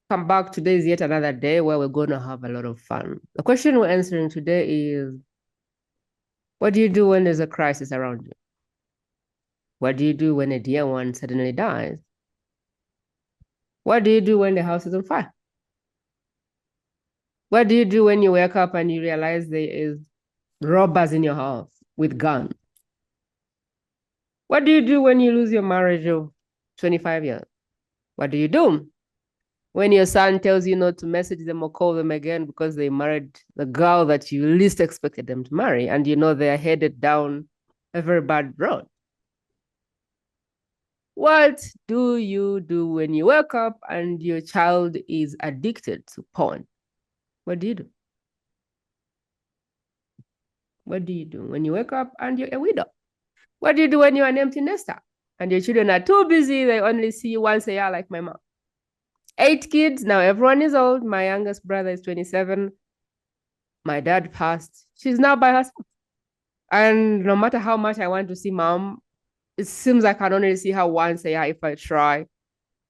Come back. Today is yet another day where we're going to have a lot of fun. The question we're answering today is, what do you do when there's a crisis around you? What do you do when a dear one suddenly dies? What do you do when the house is on fire? What do you do when you wake up and you realize there is robbers in your house with guns? What do you do when you lose your marriage of 25 years? What do you do when your son tells you not to message them or call them again because they married the girl that you least expected them to marry, and you know they're headed down a very bad road? What do you do when you wake up and your child is addicted to porn? What do you do? What do you do when you wake up and you're a widow? What do you do when you're an empty nester and your children are too busy? They only see you once a year, like my mom. 8 kids. Now everyone is old. My youngest brother is 27. My dad passed. She's now by herself. And no matter how much I want to see mom, it seems like I can only see her once a year if I try.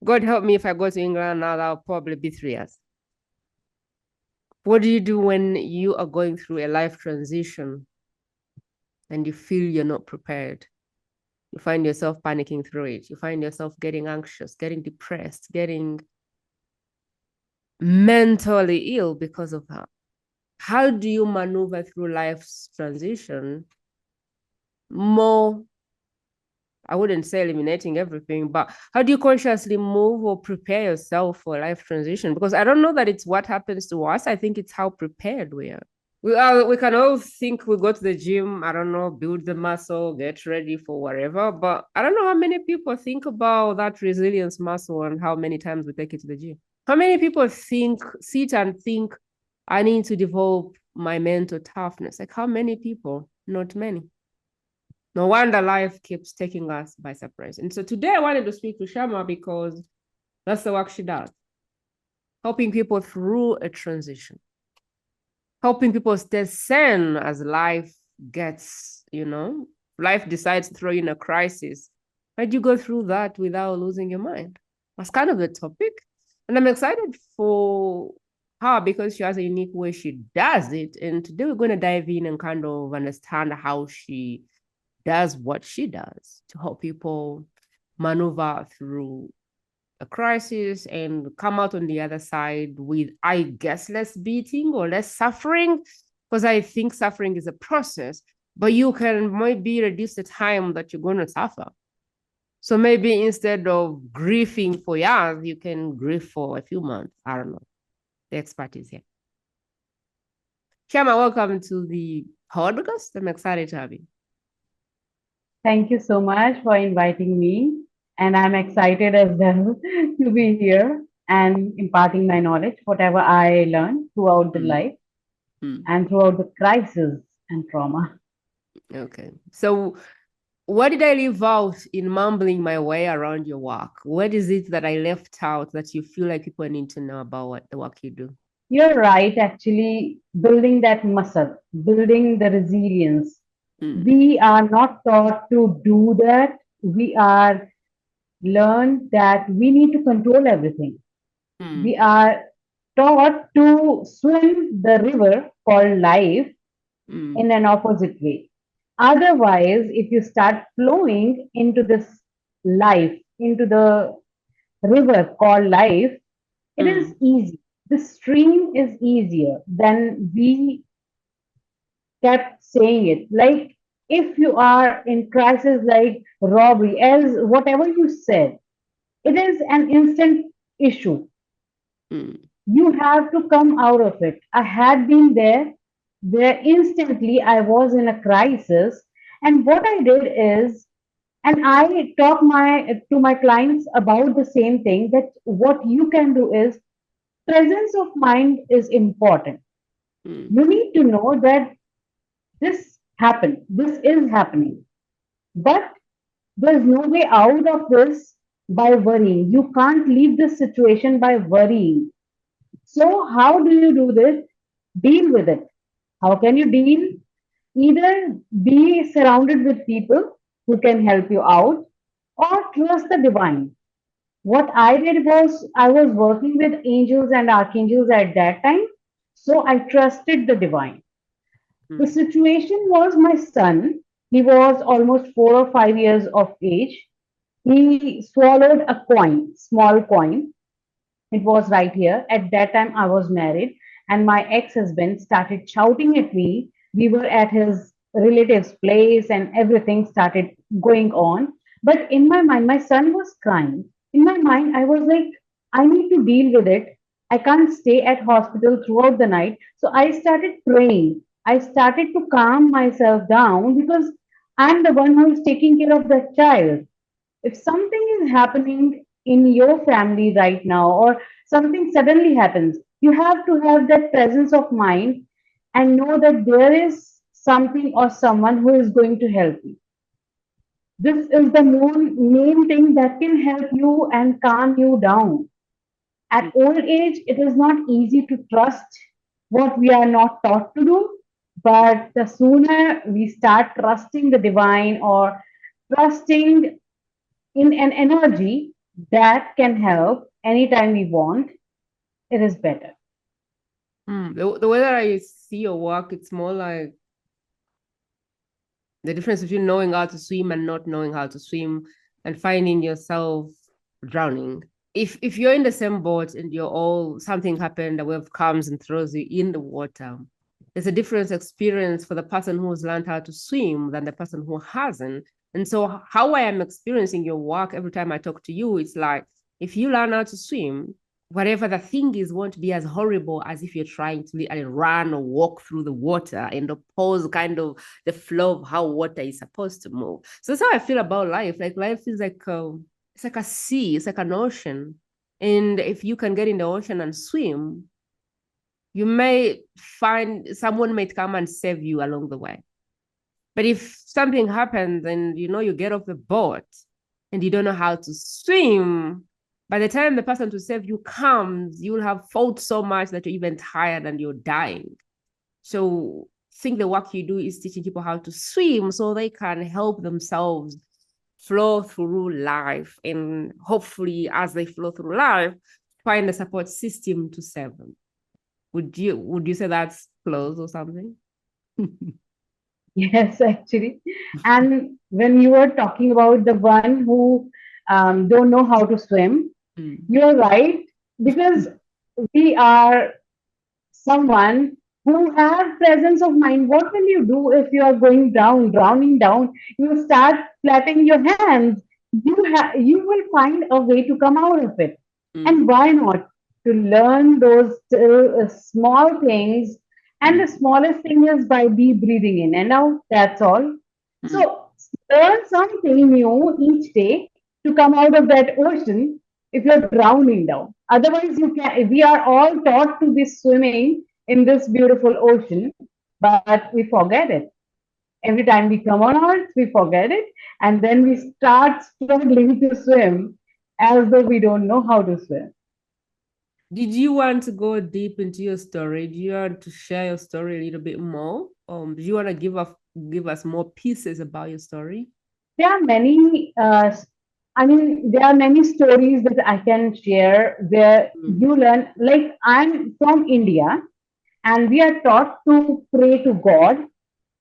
God help me if I go to England now, that'll probably be 3 years. What do you do when you are going through a life transition and you feel you're not prepared? You find yourself panicking through it. You find yourself getting anxious, getting depressed, getting mentally ill because of that. How do you maneuver through life's transition more? I wouldn't say eliminating everything, but how do you consciously move or prepare yourself for life transition? Because I don't know that it's what happens to us. I think it's how prepared we are. We can all think we go to the gym, I don't know, build the muscle, get ready for whatever, but I don't know how many people think about that resilience muscle and how many times we take it to the gym. How many people sit and think, I need to develop my mental toughness? Like, how many people? Not many. No wonder life keeps taking us by surprise. And so today I wanted to speak to Shrama because that's the work she does, helping people through a transition, helping people stay sane as life gets, life decides to throw you in a crisis. How do you go through that without losing your mind? That's kind of the topic. And I'm excited for her because she has a unique way she does it. And today we're going to dive in and kind of understand how she does what she does to help people maneuver through a crisis and come out on the other side with, I guess, less beating or less suffering, because I think suffering is a process, but you can maybe reduce the time that you're going to suffer. So maybe instead of grieving for years, you can grieve for a few months. I don't know. The expert is here. Sharma, welcome to the podcast. I'm excited to have you. Thank you so much for inviting me. And I'm excited as well to be here and imparting my knowledge, whatever I learned throughout the life and throughout the crisis and trauma. Okay. So what did I leave out in mumbling my way around your work? What is it that I left out that you feel like people need to know about what the work you do? You're right, actually, building that muscle, building the resilience. We are not taught to do that. We are learned that we need to control everything. We are taught to swim the river called life in an opposite way. Otherwise, if you start flowing into this life, into the river called life, it is easy. The stream is easier than we kept saying it. Like if you are in crisis like robbery, as whatever you said, it is an instant issue. You have to come out of it. I had been there where instantly I was in a crisis. And what I did is, and I talk to my clients about the same thing, that what you can do is presence of mind is important. You need to know that this is happening, but there's no way out of this by worrying. You can't leave this situation by worrying. So, how do you do this? Deal with it. How can you deal? Either be surrounded with people who can help you out or trust the divine. What I did was I was working with angels and archangels at that time, so I trusted the divine. The Mm. situation was my son. He was almost 4 or 5 years of age. He swallowed a coin, small coin. It was right here. At that time, I was married, and my ex husband started shouting at me. We were at his relative's place, and everything started going on. But in my mind, my son was crying. In my mind, I was like, I need to deal with it. I can't stay at hospital throughout the night. So I started praying. I started to calm myself down because I'm the one who is taking care of that child. If something is happening in your family right now, or something suddenly happens, you have to have that presence of mind and know that there is something or someone who is going to help you. This is the main thing that can help you and calm you down. At old age, it is not easy to trust what we are not taught to do, but the sooner we start trusting the divine or trusting in an energy that can help anytime we want, it is better. The way that I see your work, it's more like the difference between knowing how to swim and not knowing how to swim and finding yourself drowning. If you're in the same boat and you're all something happened, the wave comes and throws you in the water. There's a different experience for the person who's learned how to swim than the person who hasn't. And so how I am experiencing your work every time I talk to you, it's like if you learn how to swim, whatever the thing is won't be as horrible as if you're trying to literally run or walk through the water and oppose kind of the flow of how water is supposed to move. So that's how I feel about life. Like life is like it's like a sea, it's like an ocean. And if you can get in the ocean and swim, you may find someone might come and save you along the way. But if something happens and you get off the boat and you don't know how to swim, by the time the person to save you comes, you'll have fought so much that you're even tired and you're dying. So I think the work you do is teaching people how to swim so they can help themselves flow through life, and hopefully as they flow through life, find a support system to save them. Would you say that's close or something? Yes, actually. And when you were talking about the one who don't know how to swim, you're right, because we are someone who have presence of mind. What will you do if you are going down, drowning down? You start flapping your hands. You will find a way to come out of it. And why not to learn those small things? And the smallest thing is by deep breathing in and out. That's all. So learn something new each day to come out of that ocean if you're drowning down. Otherwise, you can. We are all taught to be swimming in this beautiful ocean, but we forget it. Every time we come on Earth, we forget it, and then we start struggling to swim as though we don't know how to swim. Did you want to go deep into your story? Do you want to share your story a little bit more? Do you want to give us more pieces about your story? There are many. There are many stories that I can share where you learn. Like I'm from India, and we are taught to pray to God,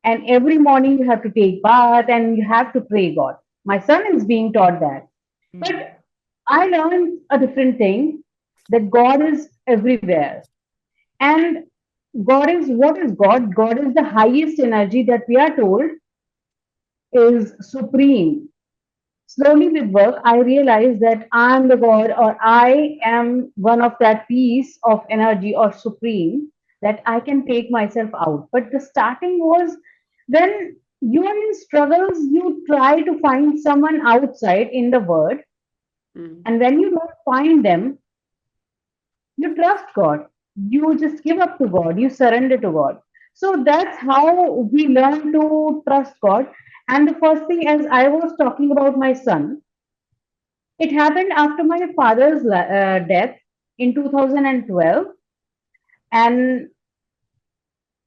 and every morning you have to take bath and you have to pray God. My son is being taught that, but I learned a different thing, that God is everywhere. And God is, what is God? God is the highest energy that we are told is supreme. Slowly with work, I realized that I'm the God, or I am one of that piece of energy or supreme, that I can take myself out. But the starting was when you are in struggles, you try to find someone outside in the world. And when you don't find them, you trust God. You just give up to God. You surrender to God. So that's how we learn to trust God. And the first thing, as I was talking about my son, it happened after my father's death in 2012. And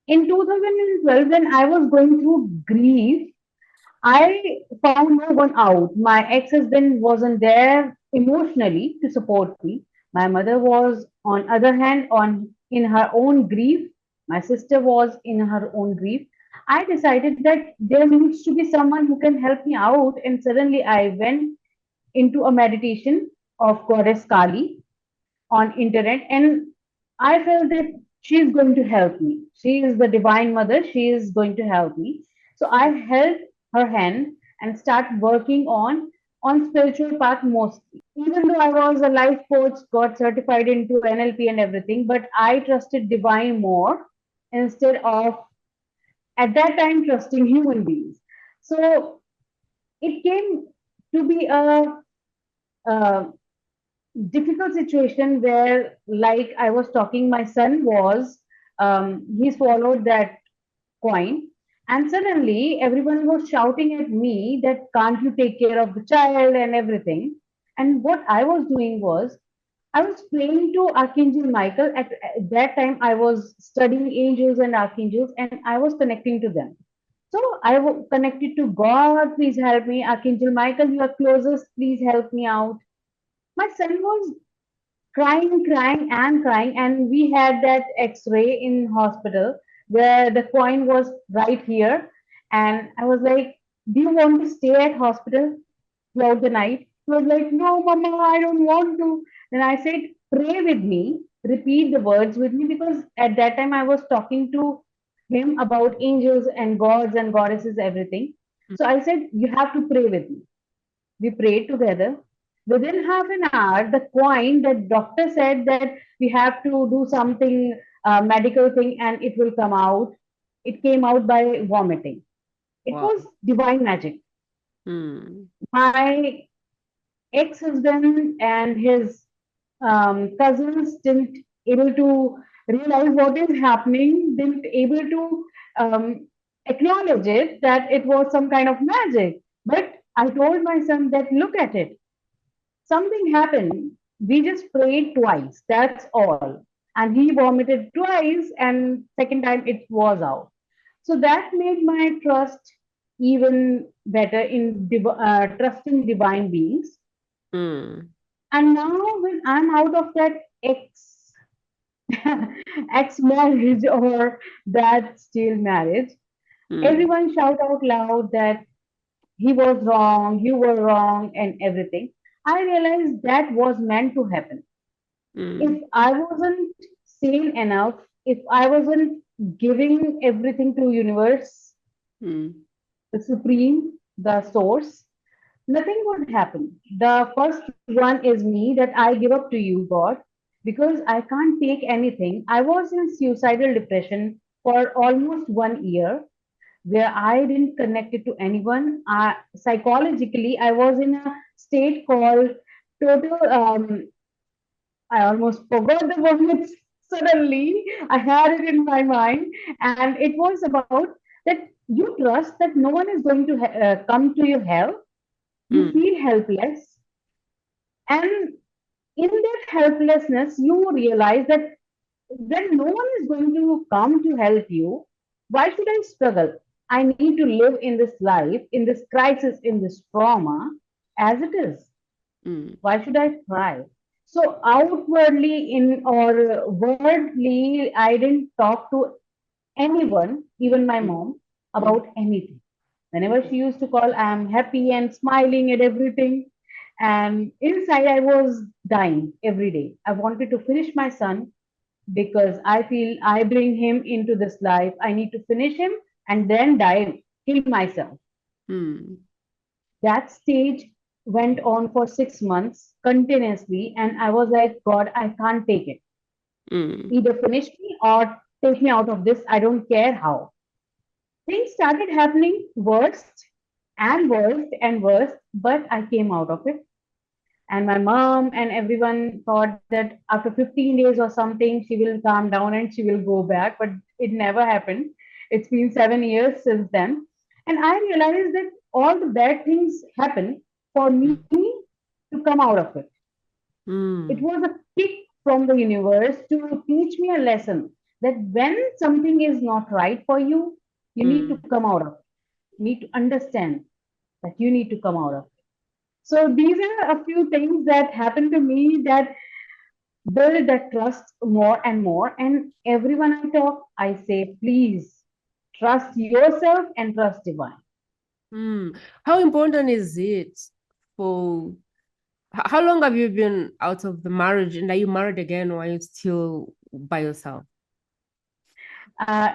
in 2012, when I was going through grief, I found no one out. My ex-husband wasn't there emotionally to support me. My mother was, on other hand, on in her own grief. My sister was in her own grief. I decided that there needs to be someone who can help me out, and suddenly I went into a meditation of Goddess Kali on internet, and I felt that she is going to help me. She is the divine mother. She is going to help me. So I held her hand and start working on spiritual path mostly. Even though I was a life coach, got certified into NLP and everything, but I trusted divine more instead of at that time trusting human beings. So it came to be a difficult situation where, like I was talking, my son was, he swallowed that coin, and suddenly everyone was shouting at me that can't you take care of the child and everything. And what I was doing was, I was praying to Archangel Michael. At that time, I was studying angels and archangels, and I was connecting to them. So connected to God, please help me. Archangel Michael, you are closest, please help me out. My son was crying, crying, and crying. And we had that X-ray in hospital where the coin was right here. And I was like, "Do you want to stay at hospital throughout the night?" He was like, "No, Mama, I don't want to." Then I said, "Pray with me, repeat the words with me," because at that time I was talking to him about angels and gods and goddesses, everything. So I said, "You have to pray with me." We prayed together. Within half an hour, the coin, the doctor said that we have to do something, medical thing, and it will come out. It came out by vomiting. It Wow. was divine magic. Mm. My ex-husband and his cousins didn't able to realize what is happening, didn't able to acknowledge it that it was some kind of magic. But I told my son that look at it, something happened. We just prayed twice. That's all. And he vomited twice, and second time it was out. So that made my trust even better in trusting divine beings. Mm. And now, when I'm out of that ex marriage or that still marriage, Mm. everyone shout out loud that he was wrong, you were wrong, and everything. I realized that was meant to happen. If Mm. I wasn't sane enough, if I wasn't giving everything to universe, Mm. the supreme, the source, nothing would happen. The first one is me, that I give up to you, God, because I can't take anything. I was in suicidal depression for almost 1 year where I didn't connect it to anyone. Psychologically, I was in a state called total. I almost forgot the words suddenly. I had it in my mind, and it was about that you trust that no one is going to come to your help. You Mm. feel helpless, and in that helplessness, you realize that when no one is going to come to help you, why should I struggle? I need to live in this life, in this crisis, in this trauma as it is. Mm. Why should I try? So outwardly in or wordly, I didn't talk to anyone, even my Mm. mom, Mm. about anything. Whenever she used to call, I'm happy and smiling at everything. And inside, I was dying every day. I wanted to finish my son because I feel I bring him into this life. I need to finish him and then die, kill myself. Mm. That stage went on for 6 months continuously, and I was like, God, I can't take it. Mm. Either finish me or take me out of this. I don't care how. Things started happening worst and worst and worst, but I came out of it. And my mom and everyone thought that after 15 days or something, she will calm down and she will go back, but it never happened. It's been 7 years since then. And I realized that all the bad things happen for me to come out of it. It Mm. was a kick from the universe to teach me a lesson that when something is not right for you, you need to Mm. come out of it. You need to understand. that you need to come out of. So these are a few things that happen to me that build that trust more and more. And everyone I talk, I say, please trust yourself and trust divine. How important is it for how long have you been out of the marriage, and are you married again, or are you still by yourself? Uh,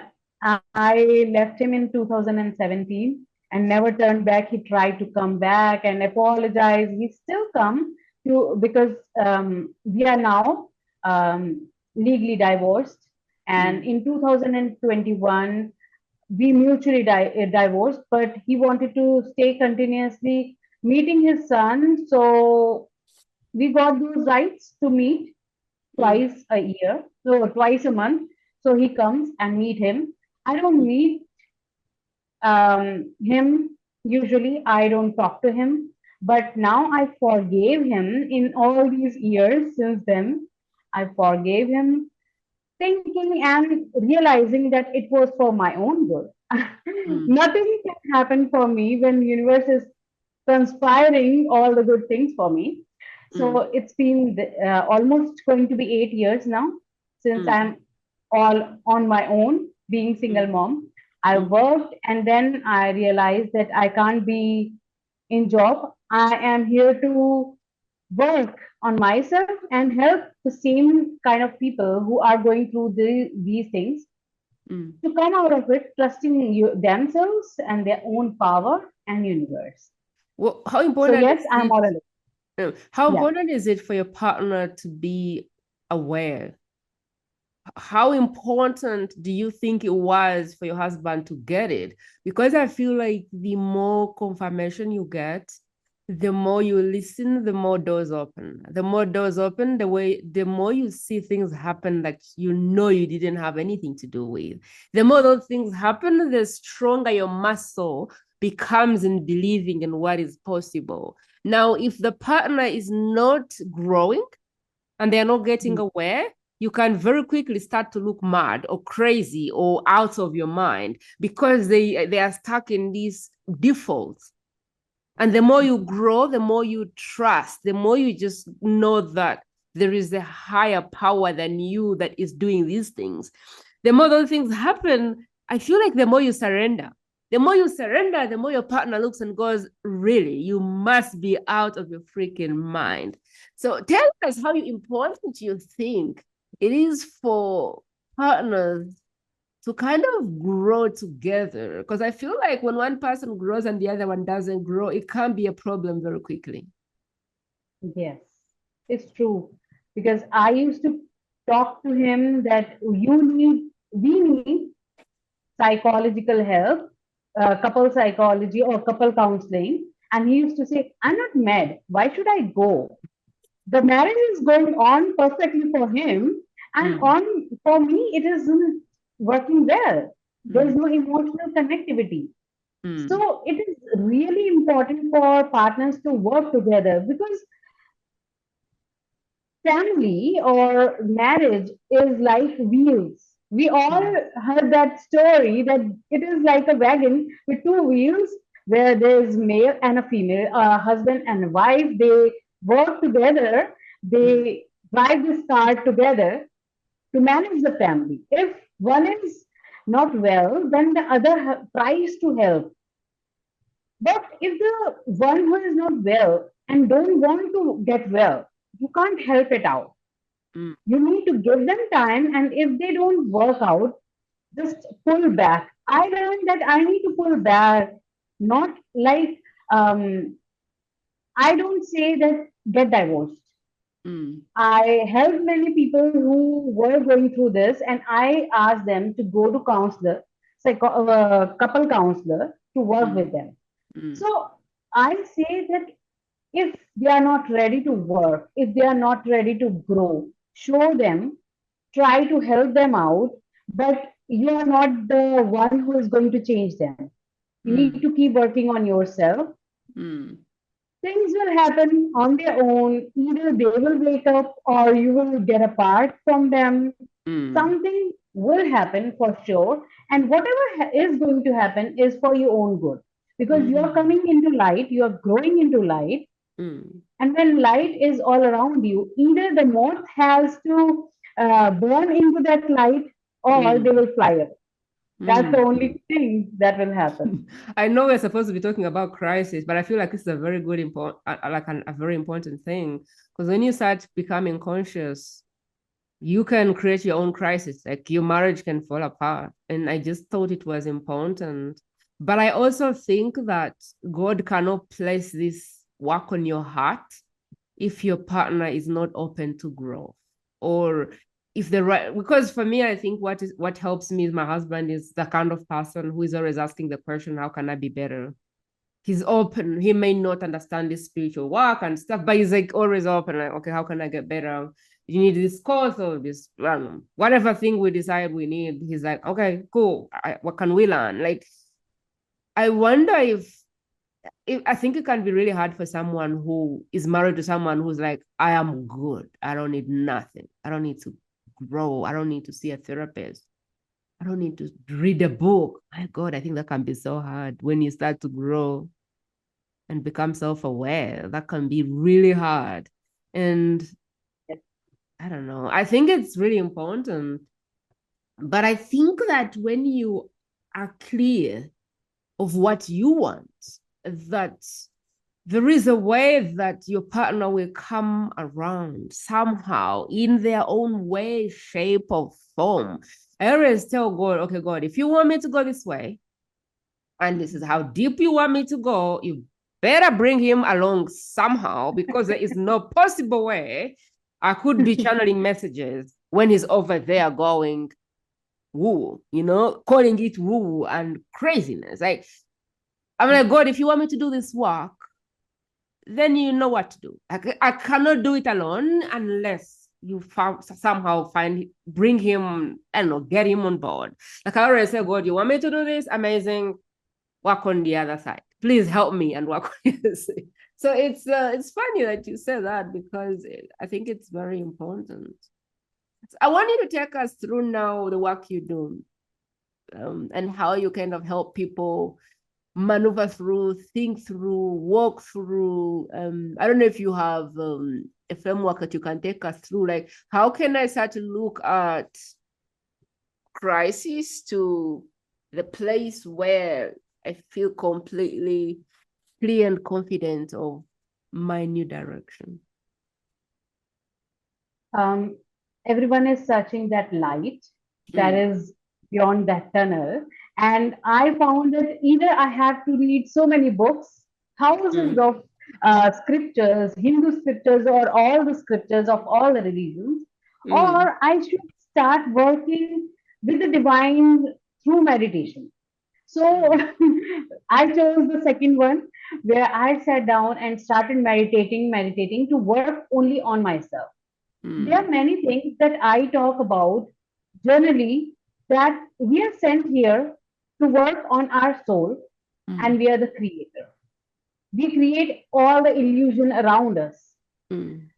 I left him in 2017 and never turned back. He tried to come back and apologize. He still come to because we are now legally divorced. And in 2021, we mutually divorced, but he wanted to stay continuously meeting his son. So we got those rights to meet twice a year, so twice a month. So he comes and meet him. I don't meet him usually. I don't talk to him, but now I forgave him in all these years since then. I forgave him, thinking and realizing that it was for my own good. Nothing can happen for me when universe is conspiring all the good things for me. So it's been almost going to be 8 years now since I'm all on my own, being single mom. I worked and then I realized that I can't be in job. I am here to work on myself and help the same kind of people who are going through these things to come out of it, trusting themselves and their own power and universe. Well, how So important yes, is I'm all alone. how Yeah. important is it for your partner to be aware? How important do you think it was for your husband to get it? Because I feel like the more confirmation you get, the more you listen, the more doors open. The more doors open, the more you see things happen that you know you didn't have anything to do with. The more those things happen, the stronger your muscle becomes in believing in what is possible. Now, if the partner is not growing and they're not getting aware, you can very quickly start to look mad or crazy or out of your mind because they are stuck in these defaults. And the more you grow, the more you trust, the more you just know that there is a higher power than you that is doing these things. The more those things happen, I feel like the more you surrender. The more you surrender, the more your partner looks and goes, really, you must be out of your freaking mind. So tell us how important you think it is for partners to kind of grow together. Because I feel like when one person grows and the other one doesn't grow, it can be a problem very quickly. Yes, it's true. Because I used to talk to him that we need psychological help, couple psychology or couple counseling. And he used to say, I'm not mad. Why should I go? The marriage is going on perfectly for him. And on for me, it isn't working well. There's no emotional connectivity. So it is really important for partners to work together because family or marriage is like wheels. We all heard that story that it is like a wagon with two wheels where there's male and a female, a husband and a wife. They work together, they drive this car together to manage the family. If one is not well, then the other tries to help. But if the one who is not well and don't want to get well, you can't help it out. You need to give them time, and if they don't work out, just pull back. I learned that I need to pull back, not like I don't say that get divorced. I helped many people who were going through this, and I asked them to go to counselor, couple counselor, to work with them. So I say that if they are not ready to work, if they are not ready to grow, show them, try to help them out, but you are not the one who is going to change them. You need to keep working on yourself. Things will happen on their own. Either they will wake up or you will get apart from them. Something will happen for sure. And whatever is going to happen is for your own good. because you're coming into light, you're growing into light. And when light is all around you, either the moth has to burn into that light or they will fly away. That's the only thing that will happen. I know we're supposed to be talking about crisis, but I feel like it's a very good, a very important thing, because when you start becoming conscious, you can create your own crisis. Like your marriage can fall apart. And I just thought it was important. But I also think that God cannot place this work on your heart if your partner is not open to growth, or if the right, because for me, I think what helps me is my husband is the kind of person who is always asking the question, how can I be better? He's open. He may not understand this spiritual work and stuff, but he's like always open, like, okay, how can I get better? You need this course or this, whatever thing we decide we need. He's like, okay, cool. What can we learn? Like, I wonder if I think it can be really hard for someone who is married to someone who's like, I am good. I don't need nothing. I don't need to grow. I don't need to see a therapist. I don't need to read a book. My God, I think that can be so hard when you start to grow and become self-aware. That can be really hard. And I don't know. I think it's really important. But I think that when you are clear of what you want, that there is a way that your partner will come around somehow in their own way, shape, or form. I always tell God, okay, God, if you want me to go this way, and this is how deep you want me to go, you better bring him along somehow, because there is no possible way I could be channeling messages when he's over there going woo, calling it woo and craziness. Like, I'm like, God, if you want me to do this work, then you know what to do. I cannot do it alone unless you somehow bring him, I don't know, get him on board. Like I already said, God, you want me to do this? Amazing. Work on the other side. Please help me and work on the other side. So it's funny that you say that, because I think it's very important. I want you to take us through now the work you do, and how you kind of help people maneuver through, think through, walk through. I don't know if you have a framework that you can take us through, like how can I start to look at crisis to the place where I feel completely clear and confident of my new direction. Everyone is searching that light that is beyond that tunnel. And I found that either I have to read so many books, thousands of scriptures, Hindu scriptures, or all the scriptures of all the religions, or I should start working with the divine through meditation. So I chose the second one, where I sat down and started meditating to work only on myself. There are many things that I talk about generally, that we are sent here to work on our soul, and we are the creator. We create all the illusion around us.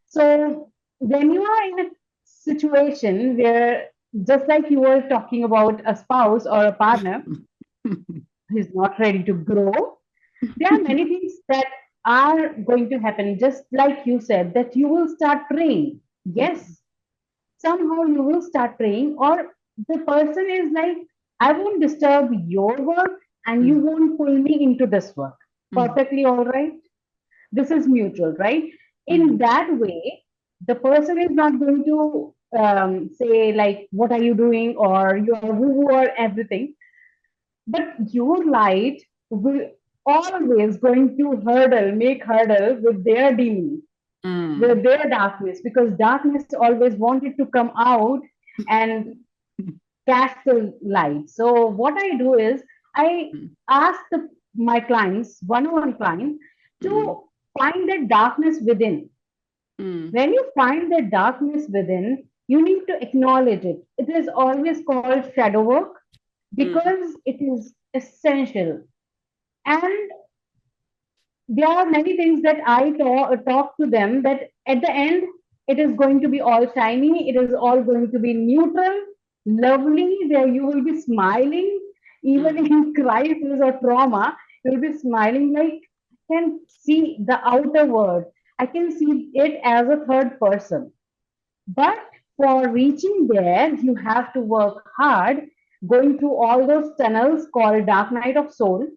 So when you are in a situation where, just like you were talking about a spouse or a partner who is not ready to grow, there are many things that are going to happen. Just like you said, that you will start praying. Yes, somehow you will start praying, or the person is like, I won't disturb your work and you won't pull me into this work. Perfectly all right. This is mutual, right? In that way, the person is not going to say, like, what are you doing, or you're woo or everything. But your light will always going to make hurdle with their demons, with their darkness, because darkness always wanted to come out and cast the light. So what I do is I ask my clients, one-on-one clients, to find the darkness within. When you find the darkness within, you need to acknowledge it. It is always called shadow work, because it is essential. And there are many things that I talk to them, that at the end, it is going to be all shiny. It is all going to be neutral, lovely, where you will be smiling, even in crisis or trauma. You'll be smiling like, I can see the outer world. I can see it as a third person. But for reaching there, you have to work hard, going through all those tunnels called dark night of soul,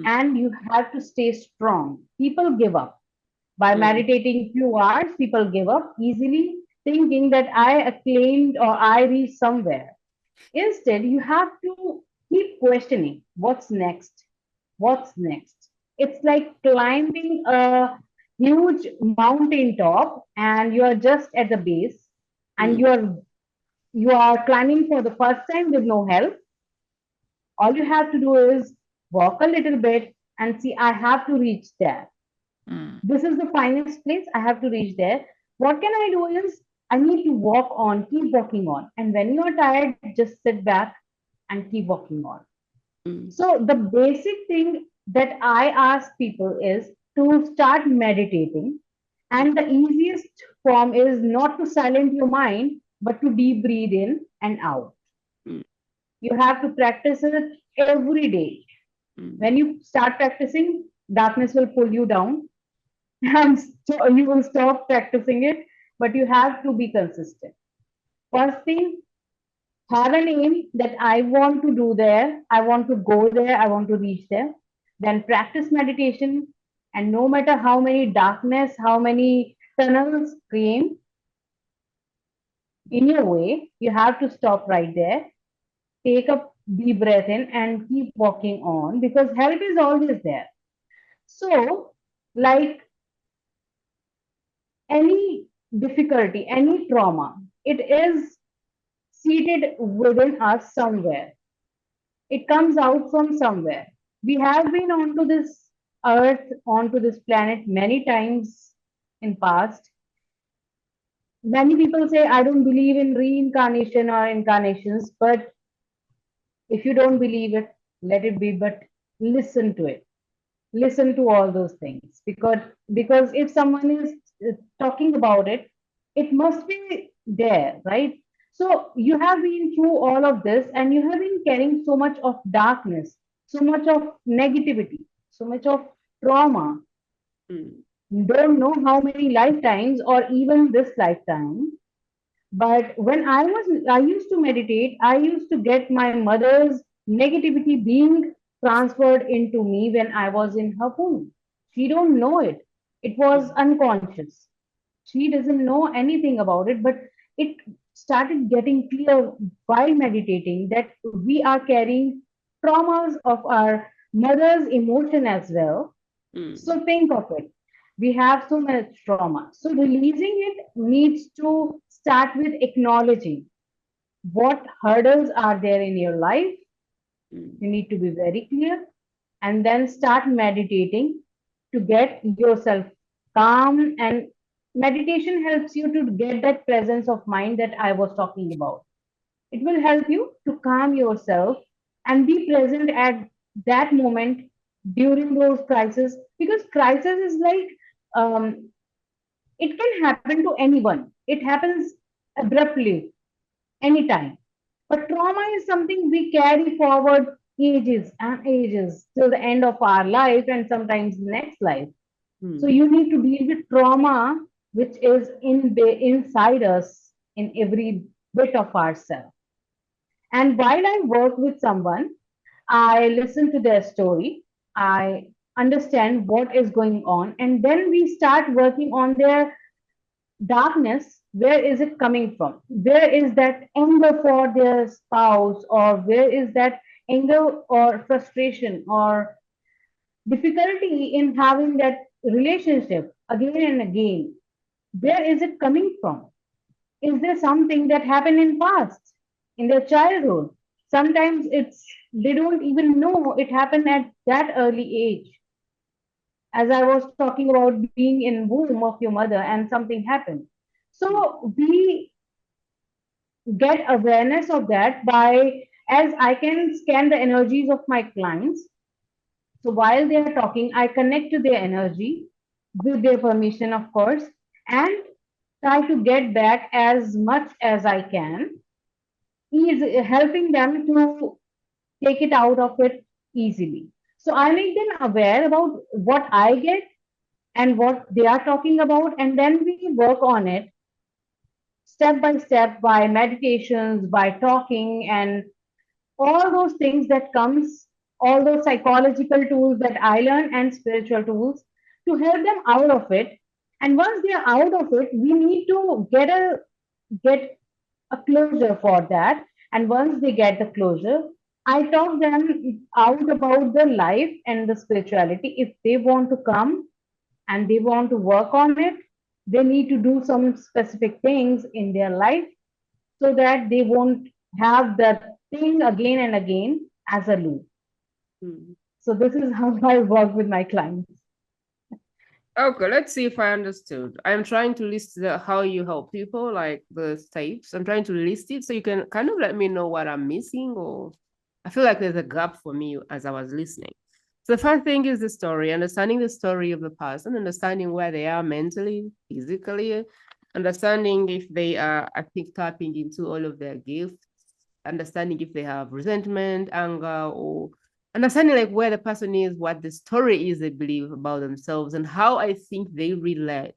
and you have to stay strong. People give up. By meditating few hours, people give up easily, thinking that I acclaimed or I reached somewhere. Instead, you have to keep questioning what's next? What's next? It's like climbing a huge mountain top and you are just at the base and you are climbing for the first time with no help. All you have to do is walk a little bit and see, I have to reach there. This is the finest place. I have to reach there. What can I do is I need to walk on, keep walking on. And when you are tired, just sit back and keep walking on. So the basic thing that I ask people is to start meditating. And the easiest form is not to silence your mind, but to deep breathe in and out. You have to practice it every day. When you start practicing, darkness will pull you down and you will stop practicing it, but you have to be consistent. First thing, have an aim that I want to do there, I want to go there, I want to reach there. Then practice meditation, and no matter how many darkness, how many tunnels came in your way, you have to stop right there, take a deep breath in, and keep walking on because help is always there. So, like any difficulty, any trauma, it is seated within us somewhere. It comes out from somewhere. We have been onto this earth, onto this planet many times in past. Many people say, I don't believe in reincarnation or incarnations, but if you don't believe it, let it be, but listen to it. Listen to all those things because if someone is talking about it, it must be there, right? So you have been through all of this and you have been carrying so much of darkness, so much of negativity, so much of trauma. You don't know how many lifetimes or even this lifetime. But when I used to meditate, I used to get my mother's negativity being transferred into me when I was in her womb. She don't know it. It was unconscious. She doesn't know anything about it, but it started getting clear while meditating that we are carrying traumas of our mother's emotion as well. So think of it. We have so much trauma. So releasing it needs to start with acknowledging what hurdles are there in your life. You need to be very clear and then start meditating to get yourself calm. And meditation helps you to get that presence of mind that I was talking about. It will help you to calm yourself and be present at that moment during those crises because crisis is like it can happen to anyone. It happens abruptly anytime. But trauma is something we carry forward ages and ages till the end of our life and sometimes next life. So you need to deal with trauma which is inside us in every bit of ourselves. And while I work with someone, I listen to their story, I understand what is going on, and then we start working on their darkness. Where is it coming from? Where is that anger for their spouse, or where is that anger or frustration or difficulty in having that relationship again and again? Where is it coming from? Is there something that happened in past in their childhood? Sometimes it's they don't even know it happened at that early age. As I was talking about being in womb of your mother and something happened. So we get awareness of that by as I can scan the energies of my clients. So while they are talking, I connect to their energy with their permission, of course, and try to get back as much as I can, is helping them to take it out of it easily. So I make them aware about what I get and what they are talking about, and then we work on it step by step by meditations, by talking, and all those things that comes, all those psychological tools that I learn and spiritual tools to help them out of it. And once they are out of it, we need to get a closure for that. And once they get the closure, I talk them out about the life and the spirituality. If they want to come and they want to work on it, they need to do some specific things in their life so that they won't have that thing again and again as a loop. Mm. So this is how I work with my clients. Okay, let's see if I understood. I'm trying to list how you help people, like the types. I'm trying to list it so you can kind of let me know what I'm missing, or I feel like there's a gap for me as I was listening. So the first thing is the story, understanding the story of the person, understanding where they are mentally, physically, understanding if they are, I think, tapping into all of their gifts, understanding if they have resentment, anger, or understanding like where the person is, what the story is they believe about themselves, and how I think they relate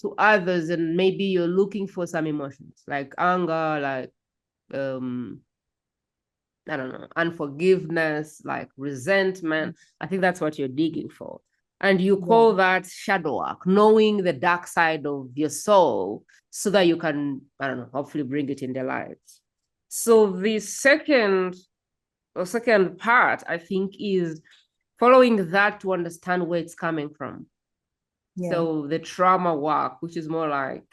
to others. And maybe you're looking for some emotions like anger, like I don't know, unforgiveness, like resentment. I think that's what you're digging for. And you call that shadow work, knowing the dark side of your soul so that you can, I don't know, hopefully bring it in the light. So the second part, I think, is following that to understand where it's coming from. Yeah. So the trauma work, which is more like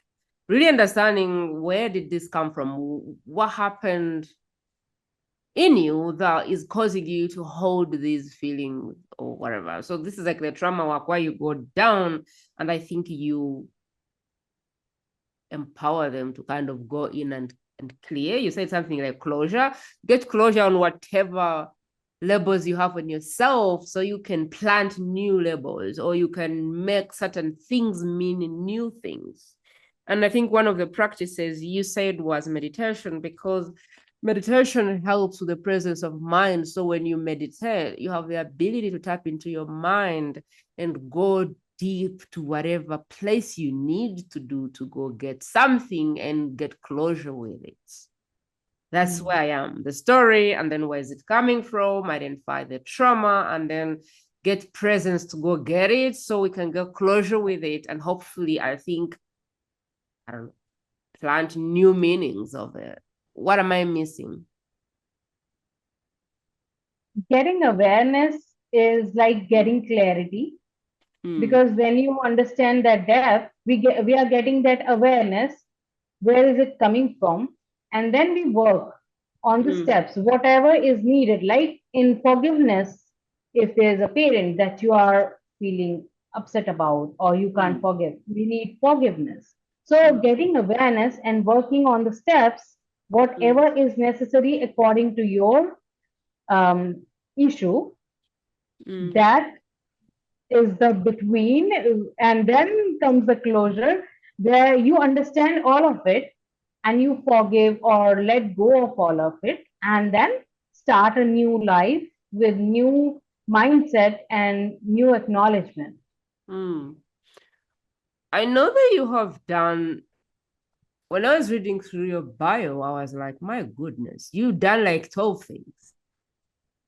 really understanding where did this come from? What happened in you that is causing you to hold these feelings or whatever. So this is like the trauma work where you go down, and I think you empower them to kind of go in and clear. You said something like closure. Get closure on whatever labels you have on yourself so you can plant new labels, or you can make certain things mean new things. And I think one of the practices you said was meditation, because meditation helps with the presence of mind. So when you meditate, you have the ability to tap into your mind and go deep to whatever place you need to do to go get something and get closure with it. That's where I am. The story, and then where is it coming from? Identify the trauma, and then get presence to go get it so we can get closure with it. And hopefully, I think, I don't know, plant new meanings of it. What am I missing? Getting awareness is like getting clarity, because when you understand that depth, we are getting that awareness. Where is it coming from? And then we work on the steps, whatever is needed. Like in forgiveness, if there's a parent that you are feeling upset about or you can't forgive, we need forgiveness. So getting awareness and working on the steps, whatever is necessary according to your issue, that is the between, and then comes the closure where you understand all of it and you forgive or let go of all of it, and then start a new life with new mindset and new acknowledgement. I know that you have done, when I was reading through your bio, I was like, my goodness, you've done like 12 things.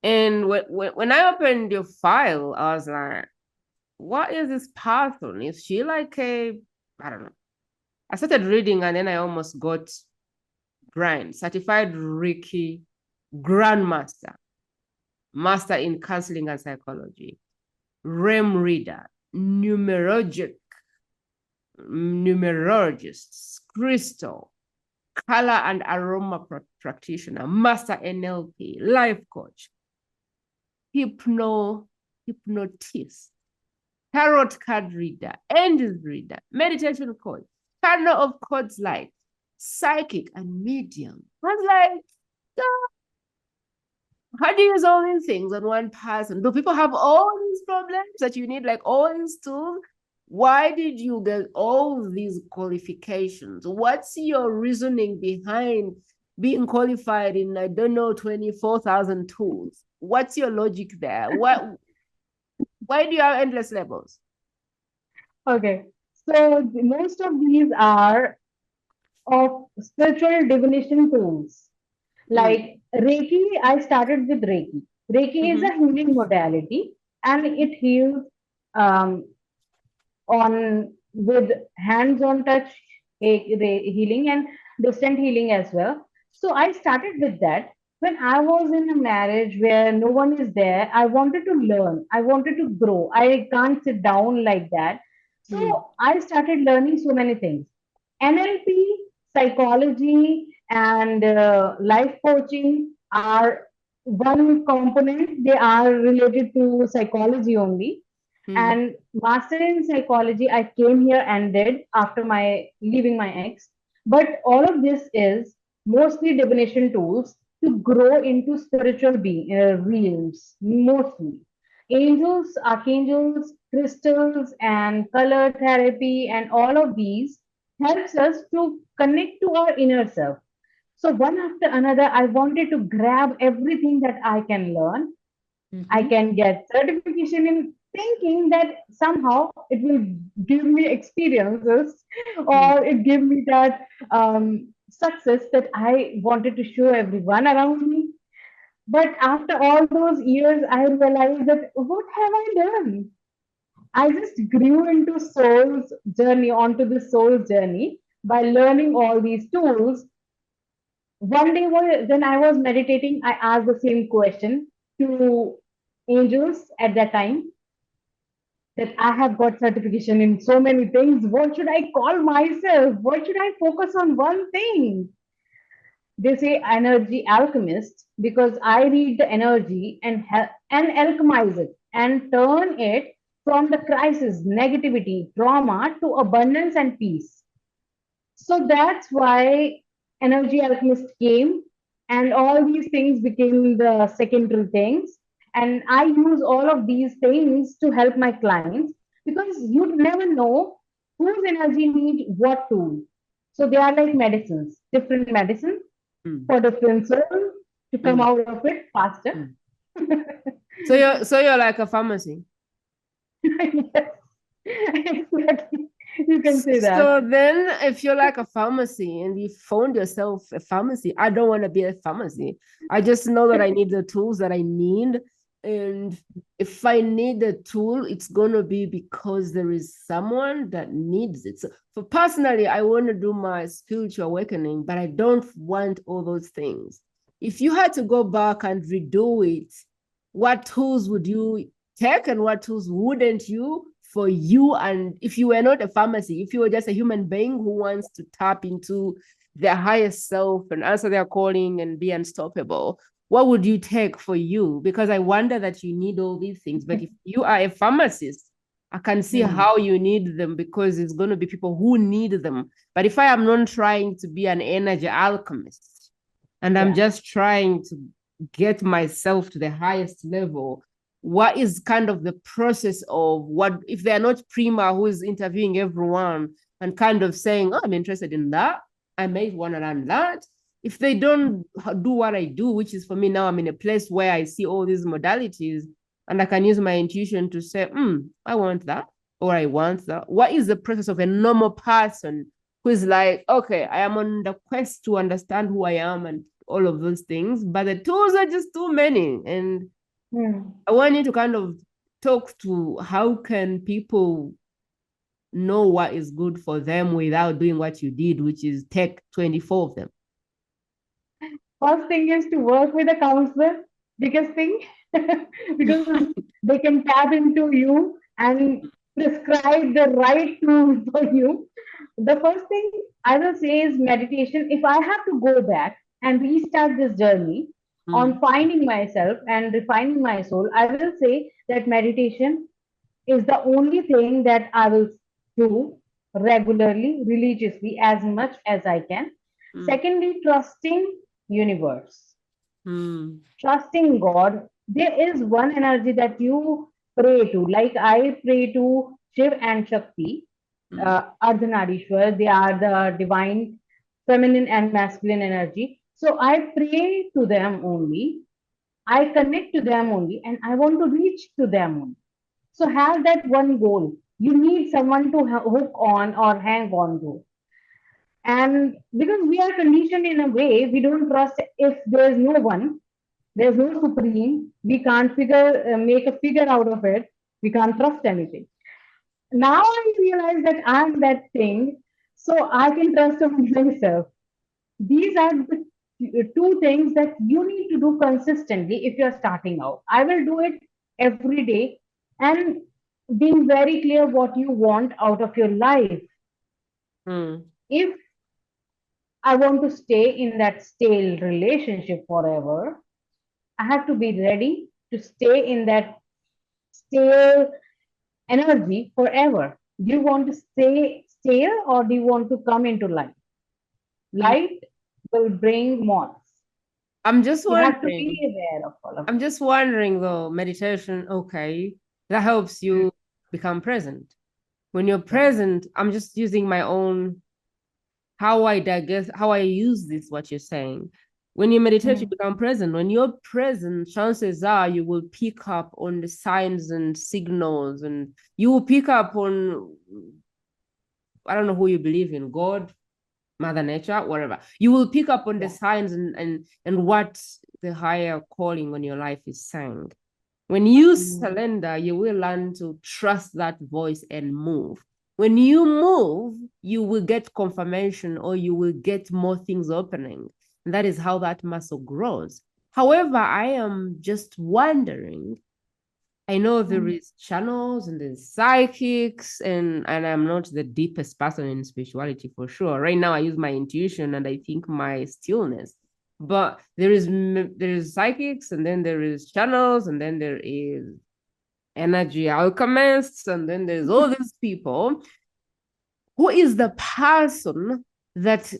And when I opened your file, I was like, what is this person? Is she like a, I don't know. I started reading, and then I almost got certified Reiki GrandMaster, master in counseling and psychology, REM reader, numerologist, crystal, color and aroma practitioner, master NLP, life coach, hypnotist, tarot card reader, angels reader, meditation coach, channel of codes light, psychic, and medium. I was like, how do you use all these things on one person? Do people have all these problems that you need like all these tools? Why did you get all these qualifications? What's your reasoning behind being qualified in, I don't know, 24,000 tools? What's your logic there? Why do you have endless levels? Okay. So most of these are of spiritual divination tools. Like Reiki, I started with Reiki. Reiki is Mm-hmm. a healing modality and it heals um, on with hands-on touch healing and distant healing as well. So I started with that. When I was in a marriage where no one is there, I wanted to learn. I wanted to grow. I can't sit down like that. Mm. So I started learning so many things. NLP, psychology, and life coaching are one component. They are related to psychology only, Mm. and master in psychology I came here and did after my leaving my ex. But all of this is mostly divination tools to grow into spiritual realms, mostly angels, archangels, crystals, and color therapy, and all of these helps us to connect to our inner self. So one after another I wanted to grab everything that I can learn. I Mm-hmm. can get certification in thinking that somehow it will give me experiences, Mm. or it give me that success that I wanted to show everyone around me. But after all those years, I realized that what have I done? I just grew into soul's journey, onto the soul's journey by learning all these tools. One day when I was meditating, I asked the same question to angels at that time, that I have got certification in so many things. What should I call myself? What should I focus on one thing? They say energy alchemist because I read the energy and alchemize it and turn it from the crisis, negativity, trauma to abundance and peace. So that's why Energy Alchemist came, and all these things became the secondary things. And I use all of these things to help my clients because you never know whose energy needs what tool. So they are like medicines, different medicines Mm. for different souls to come Mm. out of it faster. Mm. So you're like a pharmacy. Yes, exactly. You can say that. So then, if you're like a pharmacy and you found yourself a pharmacy, I don't want to be a pharmacy. I just know that I need the tools that I need. And if I need the tool, it's going to be because there is someone that needs it. So, for personally, I want to do my spiritual awakening, but I don't want all those things. If you had to go back and redo it, what tools would you take and what tools wouldn't you for you? And if you were not a pharmacy, if you were just a human being who wants to tap into their highest self and answer their calling and be unstoppable, what would you take for you? Because I wonder that you need all these things. But if you are a pharmacist, I can see Hmm. how you need them because it's going to be people who need them. But if I am not trying to be an energy alchemist and I'm Yeah. just trying to get myself to the highest level, what is kind of the process of what if they're not Prima who is interviewing everyone and kind of saying, oh, I'm interested in that, I may want to learn that. If they don't do what I do, which is for me now, I'm in a place where I see all these modalities and I can use my intuition to say, I want that or I want that. What is the process of a normal person who is like, okay, I am on the quest to understand who I am and all of those things, but the tools are just too many. And Hmm. I want you to kind of talk to how can people know what is good for them without doing what you did, which is take 24 of them. First thing is to work with a counselor, biggest thing, because they can tap into you and prescribe the right tools for you. The first thing I will say is meditation. If I have to go back and restart this journey on Mm. finding myself and refining my soul, I will say that meditation is the only thing that I will do regularly, religiously, as much as I can. Mm. Secondly, trusting universe, Mm. trusting God. There is one energy that you pray to. Like I pray to Shiv and Shakti, Mm. Ardhanarishwar. They are the divine feminine and masculine energy. So I pray to them only, I connect to them only, and I want to reach to them only. So have that one goal. You need someone to hook on or hang on to. And because we are conditioned in a way, we don't trust if there's no one, there's no supreme, we can't make a figure out of it, we can't trust anything. Now I realize that I'm that thing, so I can trust on myself. These are the two things that you need to do consistently if you're starting out. I will do it every day and being very clear what you want out of your life. If I want to stay in that stale relationship forever, I have to be ready to stay in that stale energy forever. Do you want to stay stale or do you want to come into light? Light will bring moths. I'm just You have to be wondering. aware of all of I'm just wondering though, meditation, okay, that helps you become present. When you're present, I'm just using my own how I digest, how I use this, what you're saying. When you meditate, you become present. When you're present, chances are you will pick up on the signs and signals, and you will pick up on, I don't know who you believe in, God, Mother Nature, whatever. You will pick up on the signs and what the higher calling on your life is saying. When you surrender, you will learn to trust that voice and move. When you move, you will get confirmation or you will get more things opening. And that is how that muscle grows. However, I am just wondering, I know there is channels and there's psychics, and I'm not the deepest person in spirituality for sure. Right now, I use my intuition and I think my stillness. But there is psychics, and then there is channels, and then there is energy alchemists, and then there's all these people. Who is the person that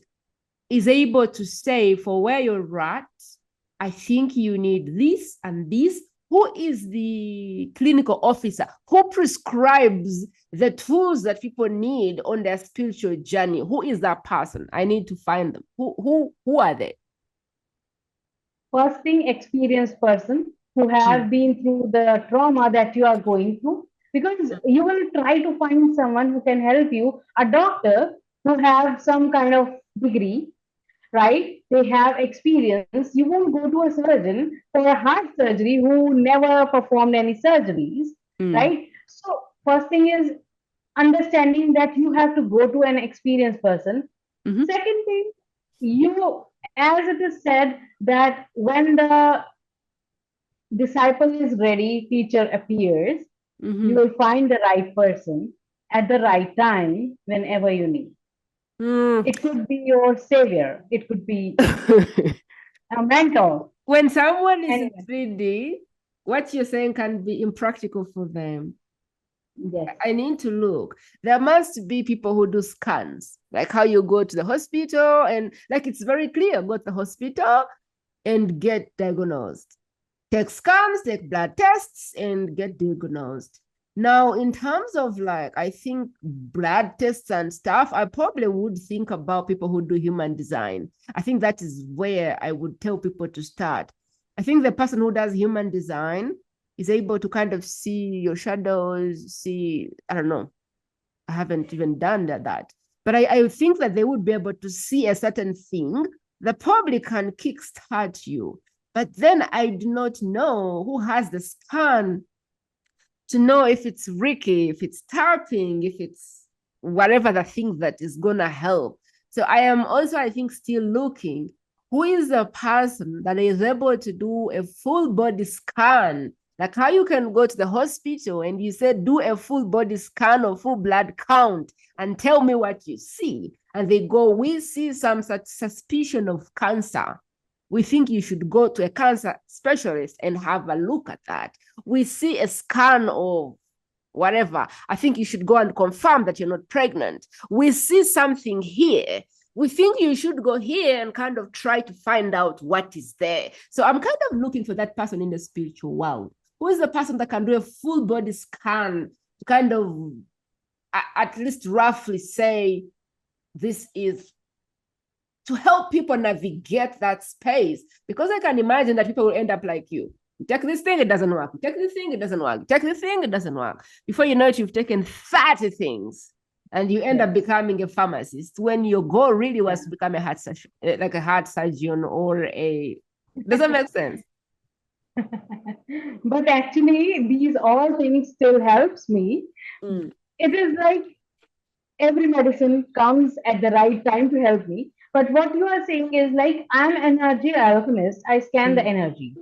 is able to say, for where you're at, I think you need this and this? Who is the clinical officer who prescribes the tools that people need on their spiritual journey? Who is that person? I need to find them. Who are they? First thing, experienced person who have been through the trauma that you are going through, because you will try to find someone who can help you, a doctor who have some kind of degree, right? They have experience. You won't go to a surgeon for a heart surgery who never performed any surgeries, right? So first thing is understanding that you have to go to an experienced person. Second thing, you, as it is said, that when the disciple is ready, teacher appears, you will find the right person at the right time whenever you need. It could be your savior. It could be a mentor. When someone is in 3D, what you're saying can be impractical for them. Yes. I need to look. There must be people who do scans, like how you go to the hospital and like it's very clear, go to the hospital and get diagnosed. Take scans, take blood tests and get diagnosed. Now, in terms of like, I think blood tests and stuff, I probably would think about people who do human design. I think that is where I would tell people to start. I think the person who does human design is able to kind of see your shadows, see, I don't know. I haven't even done that. But I think that they would be able to see a certain thing that probably can kickstart you. But then I do not know who has the scan to know if it's Reiki, if it's tapping, if it's whatever the thing that is going to help. So I am also, I think, still looking. Who is the person that is able to do a full body scan? Like how you can go to the hospital and you said, do a full body scan or full blood count and tell me what you see. And they go, we see some such suspicion of cancer. We think you should go to a cancer specialist and have a look at that. We see a scan of whatever. I think you should go and confirm that you're not pregnant. We see something here. We think you should go here and kind of try to find out what is there. So I'm kind of looking for that person in the spiritual world. Who is the person that can do a full body scan to kind of at least roughly say, this is to help people navigate that space? Because I can imagine that people will end up like you. You take this thing, it doesn't work. You take this thing, it doesn't work. You take this thing, it doesn't work. Before you know it, you've taken 30 things and you end up becoming a pharmacist when your goal really was to become a heart surgeon, like a heart surgeon or a... Does that make sense? But actually, these all things still helps me. It is like every medicine comes at the right time to help me. But what you are saying is like, I'm an energy alchemist. I scan the energy.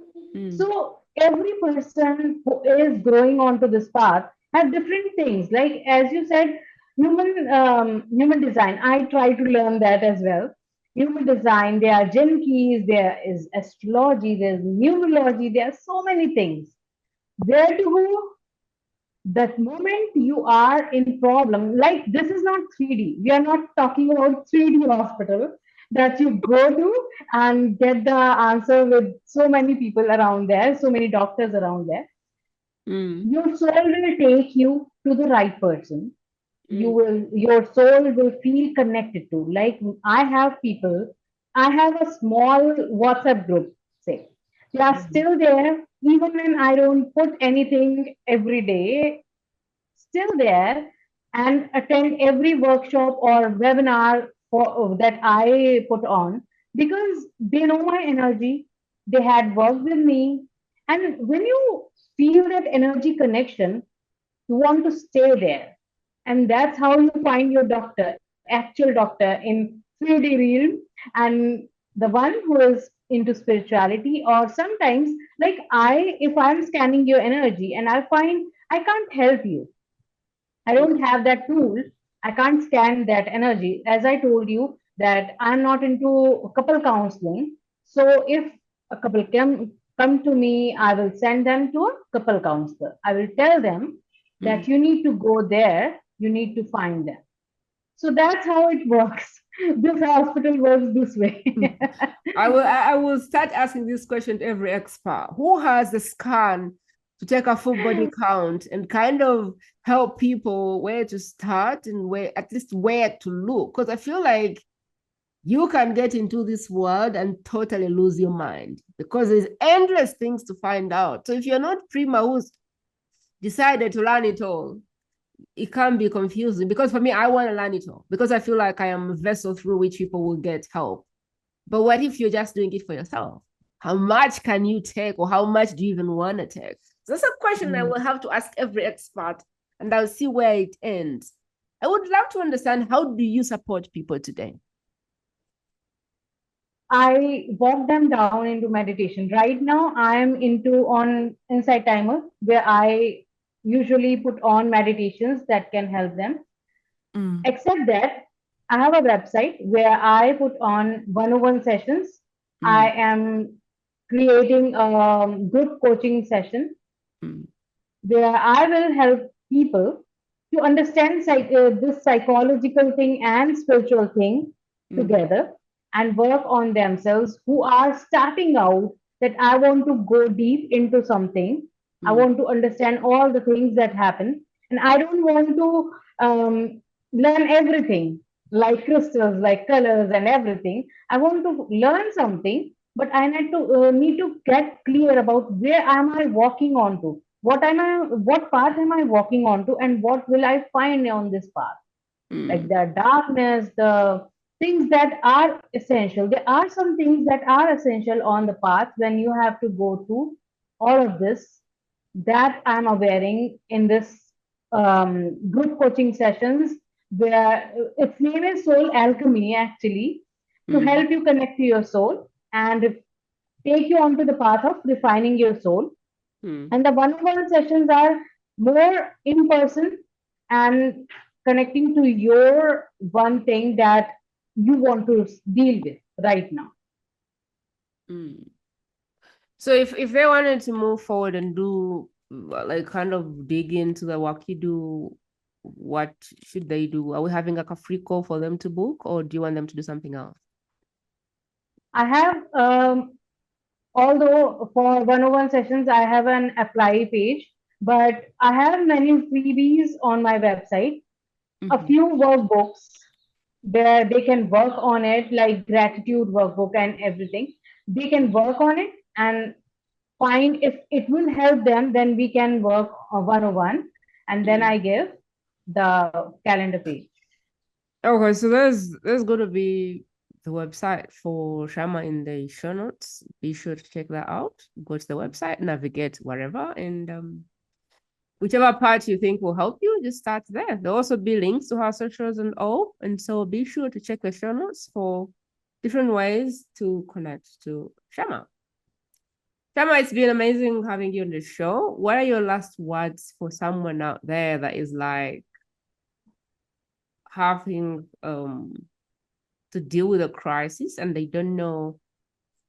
So every person who is growing onto this path have different things. Like as you said, human design. I try to learn that as well. Human design. There are gene keys. There is astrology. There's numerology. There are so many things. Where to go? That moment you are in problem, like this is not 3D. We are not talking about 3D hospital that you go to and get the answer with so many people around there, so many doctors around there. Your soul will take you to the right person. Your soul will feel connected to. Like I have people, I have a small WhatsApp group, say. They are still there, even when I don't put anything every day, still there and attend every workshop or webinar that I put on because they know my energy. They had worked with me. And when you feel that energy connection, you want to stay there. And that's how you find your doctor, actual doctor in 3D realm. And the one who is into spirituality, or sometimes, like if I'm scanning your energy and I find I can't help you, I don't have that tool. I can't scan that energy. As I told you that I'm not into couple counseling. So if a couple come to me, I will send them to a couple counselor. I will tell them that you need to go there, you need to find them. So that's how it works. This hospital works this way. I will start asking this question to every expert. Who has the scan to take a full body count and kind of help people where to start and at least where to look? Because I feel like you can get into this world and totally lose your mind because there's endless things to find out. So if you're not Prima who's decided to learn it all, it can be confusing. Because for me, I want to learn it all because I feel like I am a vessel through which people will get help. But what if you're just doing it for yourself? How much can you take, or how much do you even want to take? So that's a question I will have to ask every expert, and I'll see where it ends. I would love to understand, how do you support people today? I walk them down into meditation. Right now, I am into on Insight Timer, where I usually put on meditations that can help them. Except that I have a website where I put on 101 sessions. I am creating a group coaching session where I will help people to understand this psychological thing and spiritual thing together and work on themselves, who are starting out that I want to go deep into something. I want to understand all the things that happen. And I don't want to learn everything like crystals, like colors and everything. I want to learn something, but I need to get clear about where am I walking onto, what path am I walking onto, and what will I find on this path. Like the darkness, the things that are essential. There are some things that are essential on the path when you have to go through all of this that I'm awareing in this group coaching sessions, where its name is Soul Alchemy, actually, to help you connect to your soul and take you onto the path of refining your soul. And the one-on-one sessions are more in person and connecting to your one thing that you want to deal with right now. So if they wanted to move forward and do, like, kind of dig into the work you do, what should they do? Are we having like a free call for them to book, or do you want them to do something else? I have, although for 101 sessions, I have an apply page, but I have many freebies on my website, a few workbooks they can work on it, like gratitude workbook and everything. They can work on it and find if it will help them, then we can work 101, and then I give the calendar page. Okay, so there's going to be the website for Shrama in the show notes. Be sure to check that out. Go to the website, navigate wherever, and whichever part you think will help you, just start there. There'll also be links to her socials and all. And so be sure to check the show notes for different ways to connect to Shrama. Shrama, it's been amazing having you on the show. What are your last words for someone out there that is like having to deal with a crisis and they don't know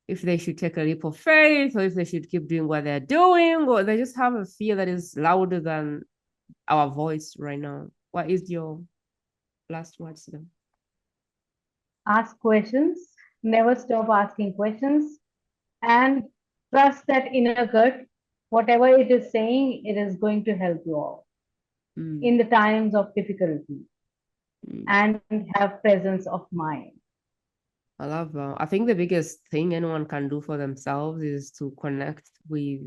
if they should take a leap of faith or if they should keep doing what they're doing, or they just have a fear that is louder than our voice right now? What is your last words to them? Ask questions, never stop asking questions, and trust that inner gut. Whatever it is saying, it is going to help you all in the times of difficulty, and have presence of mind. I love that. I think the biggest thing anyone can do for themselves is to connect with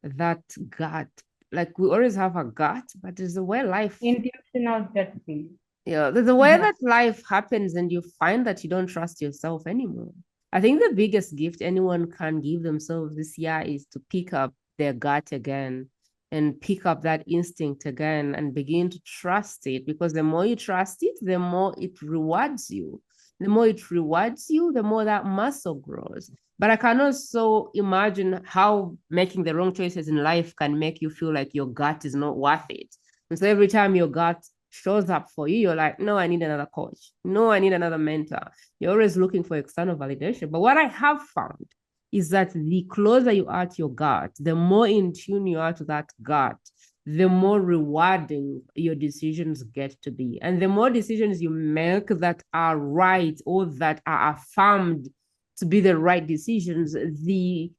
that gut. Like, we always have a gut, but there's a way life, Intuition or gut feel. yeah, there's a way that life happens and you find that you don't trust yourself anymore. I think the biggest gift anyone can give themselves this year is to pick up their gut again and pick up that instinct again and begin to trust it, because the more you trust it, the more it rewards you. The more it rewards you, the more that muscle grows. But I can also imagine how making the wrong choices in life can make you feel like your gut is not worth it. And so every time your gut shows up for you, you're like, no, I need another coach. No, I need another mentor. You're always looking for external validation. But what I have found is that the closer you are to your gut, the more in tune you are to that gut, the more rewarding your decisions get to be. And the more decisions you make that are right or that are affirmed to be the right decisions, the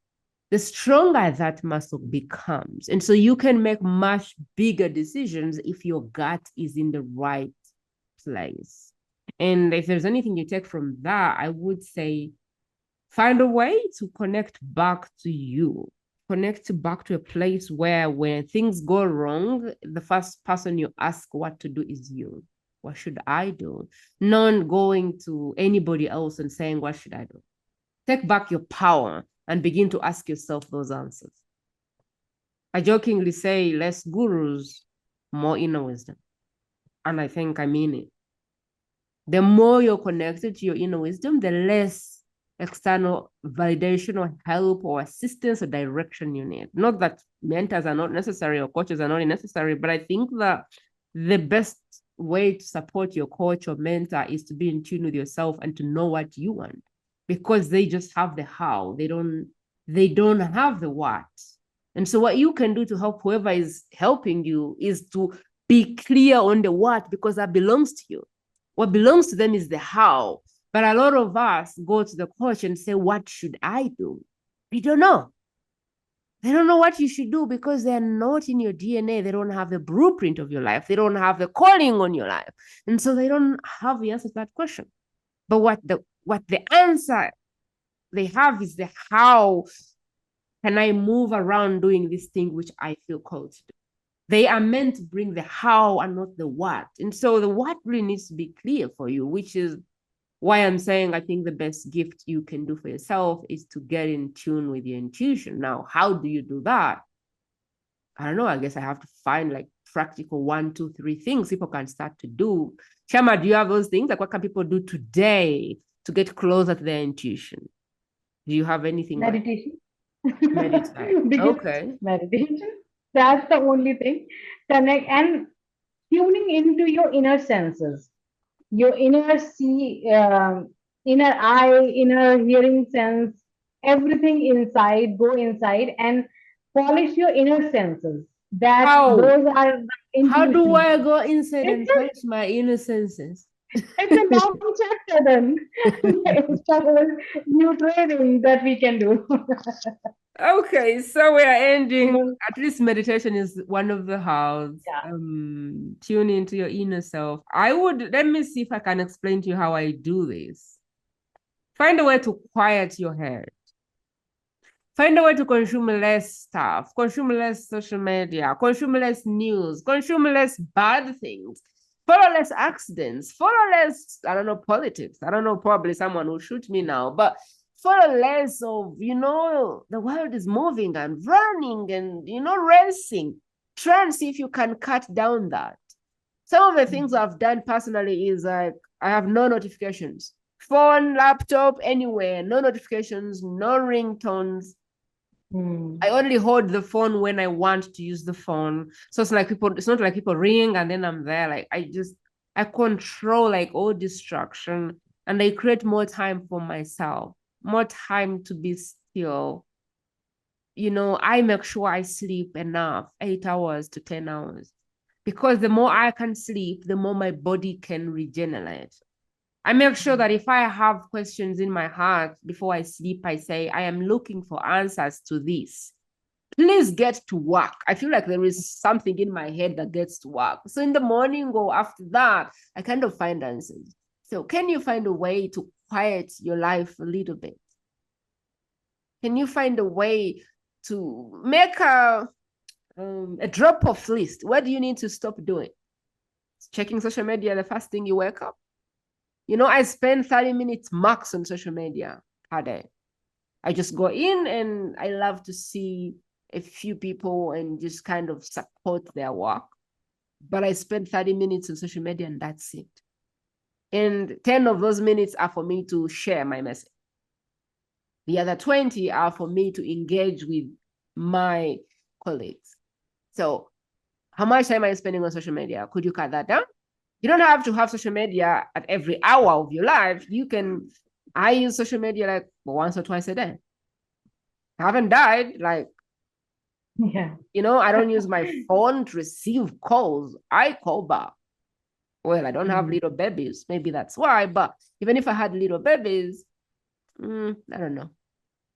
stronger that muscle becomes. And so you can make much bigger decisions if your gut is in the right place. And if there's anything you take from that, I would say find a way to connect back to you. Connect back to a place where when things go wrong, the first person you ask what to do is you. What should I do? Not going to anybody else and saying, what should I do? Take back your power and begin to ask yourself those answers. I jokingly say less gurus, more inner wisdom. And I think I mean it. The more you're connected to your inner wisdom, the less external validation or help or assistance or direction you need. Not that mentors are not necessary or coaches are not necessary, but I think that the best way to support your coach or mentor is to be in tune with yourself and to know what you want, because they just have the how. They don't have the what. And so what you can do to help whoever is helping you is to be clear on the what, because that belongs to you. What belongs to them is the how. But a lot of us go to the coach and say, what should I do? They don't know. They don't know what you should do because they're not in your DNA. They don't have the blueprint of your life. They don't have the calling on your life. And so they don't have the answer to that question. But what the answer they have is the how can I move around doing this thing which I feel called to do. They are meant to bring the how and not the what. And so the what really needs to be clear for you, which is why I'm saying I think the best gift you can do for yourself is to get in tune with your intuition. Now, how do you do that? I don't know. I guess I have to find like practical 1, 2, 3 things people can start to do. Sharma, do you have those things? Like, what can people do today to get closer to their intuition? Do you have anything? Meditation. Meditate. Okay. Meditation. That's the only thing. Connect and tuning into your inner senses, your inner inner eye, inner hearing sense, everything inside. Go inside and polish your inner senses. Those are the How do intuition. I go inside and polish my inner senses? It's a long chapter then. It's a whole new training that we can do. Okay, so we are ending. Well, At least meditation is one of the hows. yeah. Tune into your inner self. Let me see if I can explain to you how I do this. Find a way to quiet your head. Find a way to consume less stuff, consume less social media, consume less news, consume less bad things, follow less accidents, follow less, I don't know, politics. I don't know, probably someone will shoot me now, but follow less of, the world is moving and running and, racing. Try and see if you can cut down that. Some of the things I've done personally is like, I have no notifications. Phone, laptop, anywhere, no notifications, no ringtones. I only hold the phone when I want to use the phone. So it's not like people ring and then I'm there. Like I control like all distraction and I create more time for myself, more time to be still. I make sure I sleep enough, 8 hours to 10 hours. Because the more I can sleep, the more my body can regenerate. I make sure that if I have questions in my heart before I sleep, I say, I am looking for answers to this. Please get to work. I feel like there is something in my head that gets to work. So in the morning or after that, I kind of find answers. So can you find a way to quiet your life a little bit? Can you find a way to make a drop-off list? What do you need to stop doing? Checking social media the first thing you wake up? I spend 30 minutes max on social media per day. I just go in and I love to see a few people and just kind of support their work. But I spend 30 minutes on social media and that's it. And 10 of those minutes are for me to share my message. The other 20 are for me to engage with my colleagues. So how much time are you spending on social media? Could you cut that down? You don't have to have social media at every hour of your life. I use social media like once or twice a day. I haven't died. Like, Yeah. I don't use my phone to receive calls. I call back. Well, I don't have little babies. Maybe that's why. But even if I had little babies, I don't know.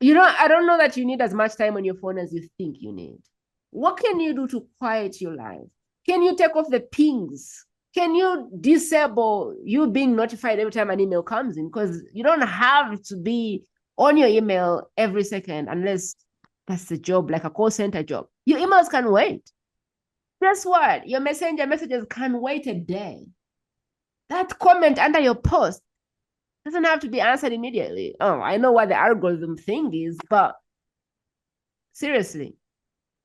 I don't know that you need as much time on your phone as you think you need. What can you do to quiet your life? Can you take off the pings? Can you disable you being notified every time an email comes in? Because you don't have to be on your email every second unless that's the job, like a call center job. Your emails can wait. Guess what? Your messenger messages can wait a day. That comment under your post doesn't have to be answered immediately. Oh, I know what the algorithm thing is, but seriously,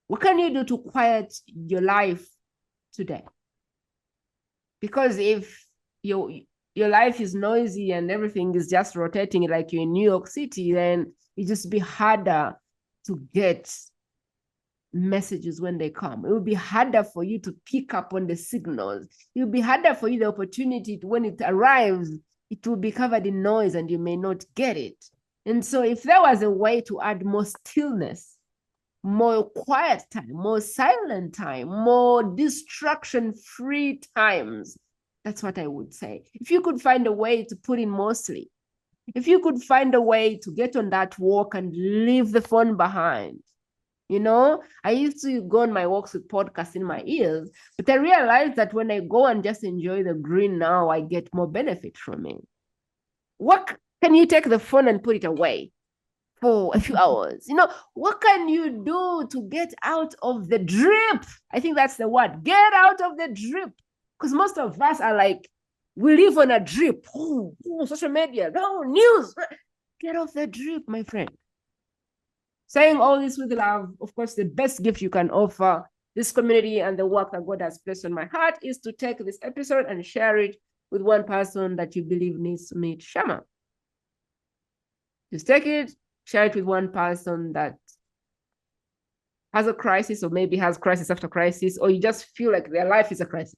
what can you do to quiet your life today? Because if your life is noisy and everything is just rotating like you're in New York City, then it just be harder to get messages when they come. It will be harder for you to pick up on the signals. It will be harder for you the opportunity to, when it arrives, it will be covered in noise and you may not get it. And so if there was a way to add more stillness, more quiet time, more silent time, more distraction-free times, that's what I would say. If you could find a way to put in more sleep, if you could find a way to get on that walk and leave the phone behind, I used to go on my walks with podcasts in my ears, but I realized that when I go and just enjoy the green now, I get more benefit from it. What can you take the phone and put it away for a few hours? What can you do to get out of the drip? I think that's the word. Get out of the drip. Because most of us are like, we live on a drip. Social media, no news. Get off the drip, my friend. Saying all this with love, of course, the best gift you can offer this community and the work that God has placed on my heart is to take this episode and share it with one person that you believe needs to meet Shrama. Just take it, share it with one person that has a crisis or maybe has crisis after crisis, or you just feel like their life is a crisis.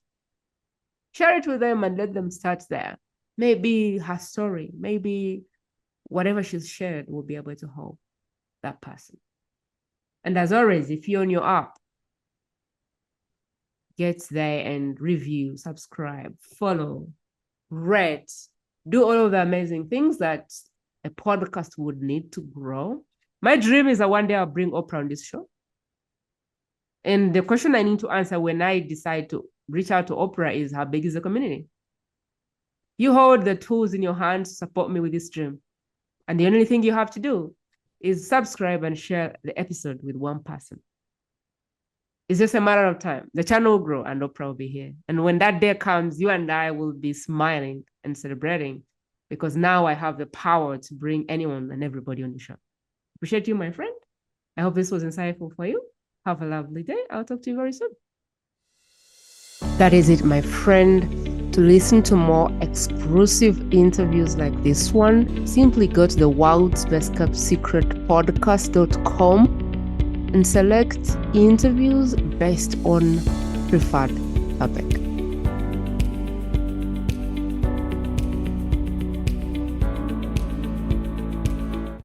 Share it with them and let them start there. Maybe her story, maybe whatever she's shared will be able to help that person. And as always, if you're on your app, get there and review, subscribe, follow, rate, do all of the amazing things that a podcast would need to grow. My dream is that one day I'll bring Oprah on this show. And the question I need to answer when I decide to reach out to Oprah is, how big is the community? You hold the tools in your hands to support me with this dream. And the only thing you have to do is subscribe and share the episode with one person. It's just a matter of time. The channel will grow and Oprah will be here. And when that day comes, you and I will be smiling and celebrating, because now I have the power to bring anyone and everybody on the show. Appreciate you, my friend. I hope this was insightful for you. Have a lovely day. I'll talk to you very soon. That is it, my friend. To listen to more exclusive interviews like this one, simply go to the World's Best Kept Secret podcast.com and select interviews based on preferred topic.